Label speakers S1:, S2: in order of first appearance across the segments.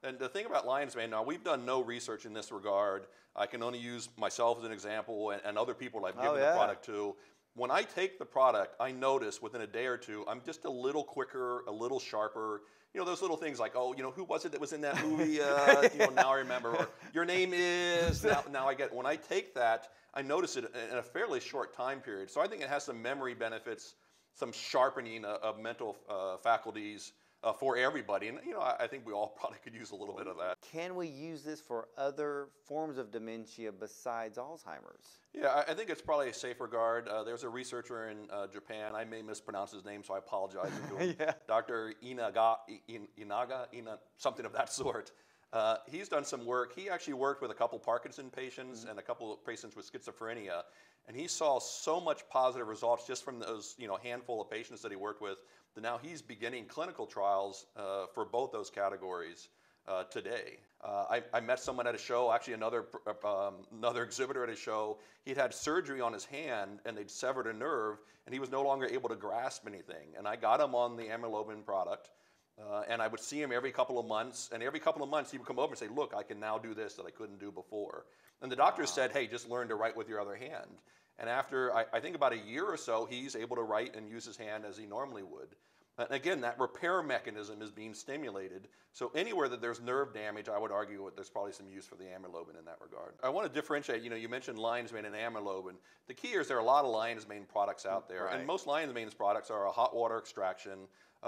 S1: And the thing about lion's mane, now we've done no research in this regard. I can only use myself as an example and other people I've given the product to. When I take the product, I notice within a day or two, I'm just a little quicker, a little sharper. You know, those little things like, oh, you know, who was it that was in that movie? You know, now I remember. Or, your name is, now I get, when I take that, I notice it in a fairly short time period. So I think it has some memory benefits, some sharpening of mental faculties for everybody. And, you know, I think we all probably could use a little bit of that.
S2: Can we use this for other forms of dementia besides Alzheimer's?
S1: Yeah, I think it's probably a safe regard. There's a researcher in Japan. I may mispronounce his name, so I apologize to him. Dr. Inaga, something of that sort. He's done some work. He actually worked with a couple Parkinson patients and a couple of patients with schizophrenia, and he saw so much positive results just from those, you know, handful of patients that he worked with, that now he's beginning clinical trials for both those categories today. I met someone at a show, actually another exhibitor at a show. He'd had surgery on his hand and they'd severed a nerve and he was no longer able to grasp anything. And I got him on the amlodipine product and I would see him every couple of months. And every couple of months he would come over and say, look, I can now do this that I couldn't do before. And the doctor said, hey, just learn to write with your other hand. And after, I think about a year or so, he's able to write and use his hand as he normally would. And again, that repair mechanism is being stimulated. So anywhere that there's nerve damage, I would argue that there's probably some use for the amlodipine in that regard. I want to differentiate, you know, you mentioned lion's mane and amlodipine. The key is there are a lot of lion's mane products out there. And most lion's mane products are a hot water extraction.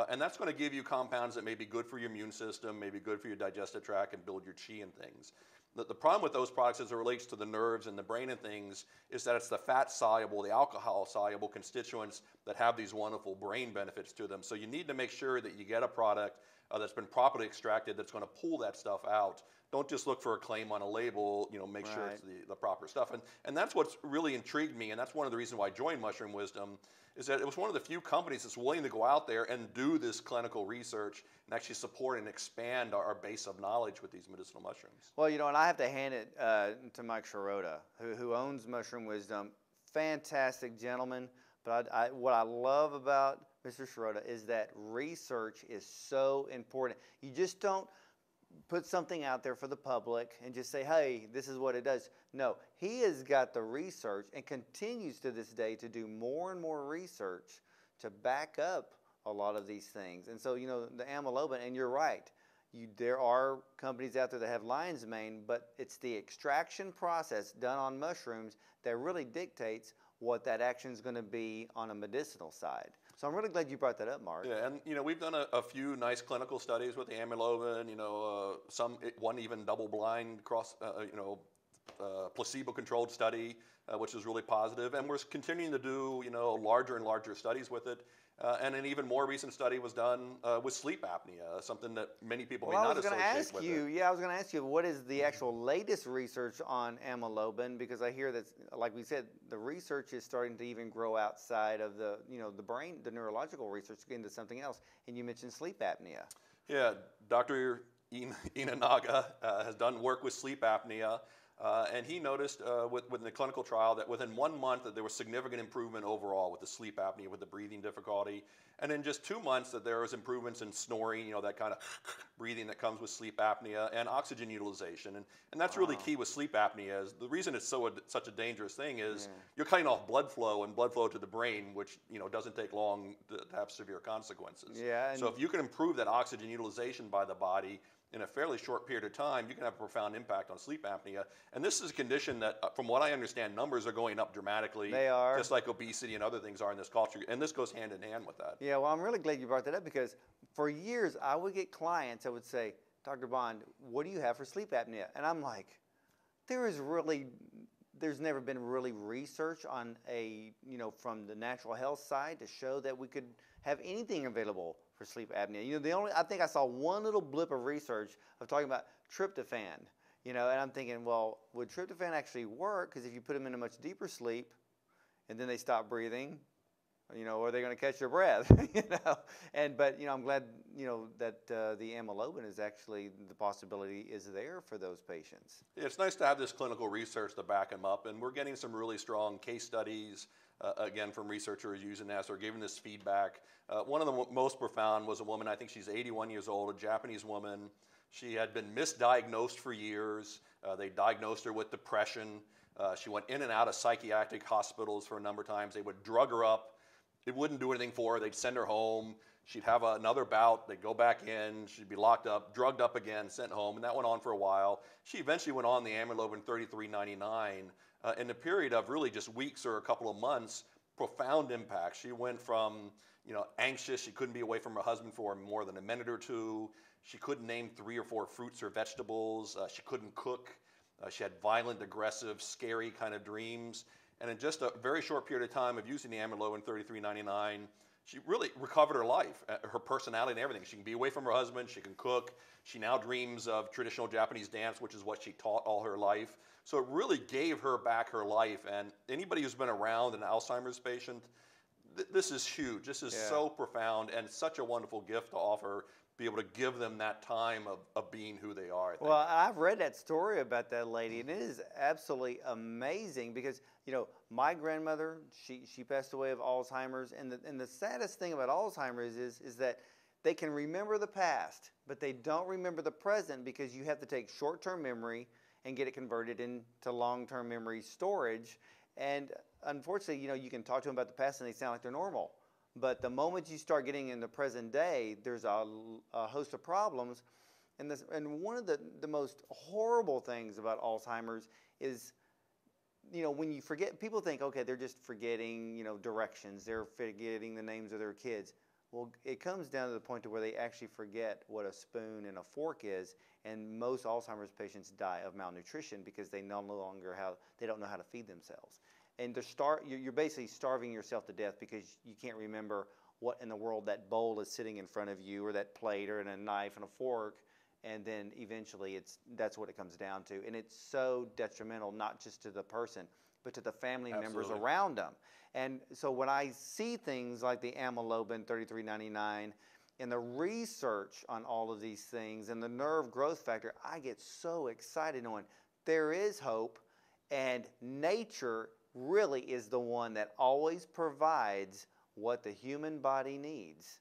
S1: And that's going to give you compounds that may be good for your immune system, may be good for your digestive tract and build your chi and things. The problem with those products as it relates to the nerves and the brain and things is that it's the fat-soluble, the alcohol-soluble constituents that have these wonderful brain benefits to them. So you need to make sure that you get a product that's been properly extracted that's going to pull that stuff out. Don't just look for a claim on a label, you know, make sure it's the proper stuff. And that's what's really intrigued me, and that's one of the reasons why I joined Mushroom Wisdom, is that it was one of the few companies that's willing to go out there and do this clinical research and actually support and expand our base of knowledge with these medicinal mushrooms.
S2: Well, you know, and I have to hand it to Mike Shirota, who owns Mushroom Wisdom. Fantastic gentleman. But what I love about Mr. Shirota is that research is so important. You just don't put something out there for the public and just say, hey, this is what it does. No, he has got the research and continues to this day to do more and more research to back up a lot of these things. And so, you know, the amlodipine, and you're right, there are companies out there that have lion's mane, but it's the extraction process done on mushrooms that really dictates what that action is going to be on a medicinal side. So I'm really glad you brought that up, Mark.
S1: Yeah, and you know, we've done a few nice clinical studies with the amlodipine. You know, one even double-blind placebo-controlled study, which is really positive. And we're continuing to do, you know, larger and larger studies with it. And an even more recent study was done with sleep apnea, something that many people may not associate with it.
S2: Yeah, I was going to ask you, what is the actual latest research on amlodipine? Because I hear that, like we said, the research is starting to even grow outside of the, you know, the brain, the neurological research, into something else. And you mentioned sleep apnea.
S1: Yeah, Dr. Inanaga has done work with sleep apnea. And he noticed within the clinical trial that within 1 month that there was significant improvement overall with the sleep apnea, with the breathing difficulty. And in just 2 months that there was improvements in snoring, you know, that kind of breathing that comes with sleep apnea, and oxygen utilization. And that's really key with sleep apnea. Is the reason it's such a dangerous thing is you're cutting off blood flow to the brain, which, you know, doesn't take long to have severe consequences.
S2: Yeah,
S1: so if you can improve that oxygen utilization by the body in a fairly short period of time, you can have a profound impact on sleep apnea. And this is a condition that, from what I understand, numbers are going up dramatically.
S2: They are.
S1: Just like obesity and other things are in this culture. And this goes hand in hand with that.
S2: Yeah, well, I'm really glad you brought that up, because for years I would get clients that would say, Dr. Bond, what do you have for sleep apnea? And I'm like, there's never been really research on from the natural health side to show that we could have anything available for sleep apnea. You know, I think I saw one little blip of research of talking about tryptophan, you know, and I'm thinking, well, would tryptophan actually work? Because if you put them in a much deeper sleep and then they stop breathing, you know, are they going to catch their breath? You know, but you know, I'm glad, you know, that the amlodipine is actually, the possibility is there for those patients.
S1: Yeah, it's nice to have this clinical research to back them up, and we're getting some really strong case studies, again, from researchers using this or giving this feedback. One of the most profound was a woman, I think she's 81 years old, a Japanese woman. She had been misdiagnosed for years. They diagnosed her with depression. She went in and out of psychiatric hospitals for a number of times. They would drug her up. It wouldn't do anything for her. They'd send her home. She'd have another bout. They'd go back in. She'd be locked up, drugged up again, sent home. And that went on for a while. She eventually went on the amlodipine 3399 in a period of really just weeks or a couple of months. Profound impact. She went from anxious. She couldn't be away from her husband for more than a minute or two. She couldn't name 3 or 4 fruits or vegetables. She couldn't cook. She had violent, aggressive, scary kind of dreams. And in just a very short period of time of using the amlodipine 3399, she really recovered her life, her personality and everything. She can be away from her husband. She can cook. She now dreams of traditional Japanese dance, which is what she taught all her life. So it really gave her back her life. And anybody who's been around an Alzheimer's patient, this is huge. This is so profound and such a wonderful gift to offer, be able to give them that time of being who they are, I think.
S2: Well, I've read that story about that lady, and it is absolutely amazing because, my grandmother, she passed away of Alzheimer's, and the saddest thing about Alzheimer's is that they can remember the past, but they don't remember the present because you have to take short-term memory and get it converted into long-term memory storage. And unfortunately, you can talk to them about the past and they sound like they're normal. But the moment you start getting in the present day, there's a host of problems. And one of the most horrible things about Alzheimer's is, when you forget, people think, okay, they're just forgetting, directions. They're forgetting the names of their kids. Well, it comes down to the point to where they actually forget what a spoon and a fork is. And most Alzheimer's patients die of malnutrition because they don't know how to feed themselves. And you're basically starving yourself to death because you can't remember what in the world that bowl is sitting in front of you, or that plate, or a knife and a fork, and then eventually that's what it comes down to. And it's so detrimental, not just to the person, but to the family members around them. And so when I see things like the amlodipine 3399 and the research on all of these things and the nerve growth factor, I get so excited knowing there is hope, and nature really is the one that always provides what the human body needs.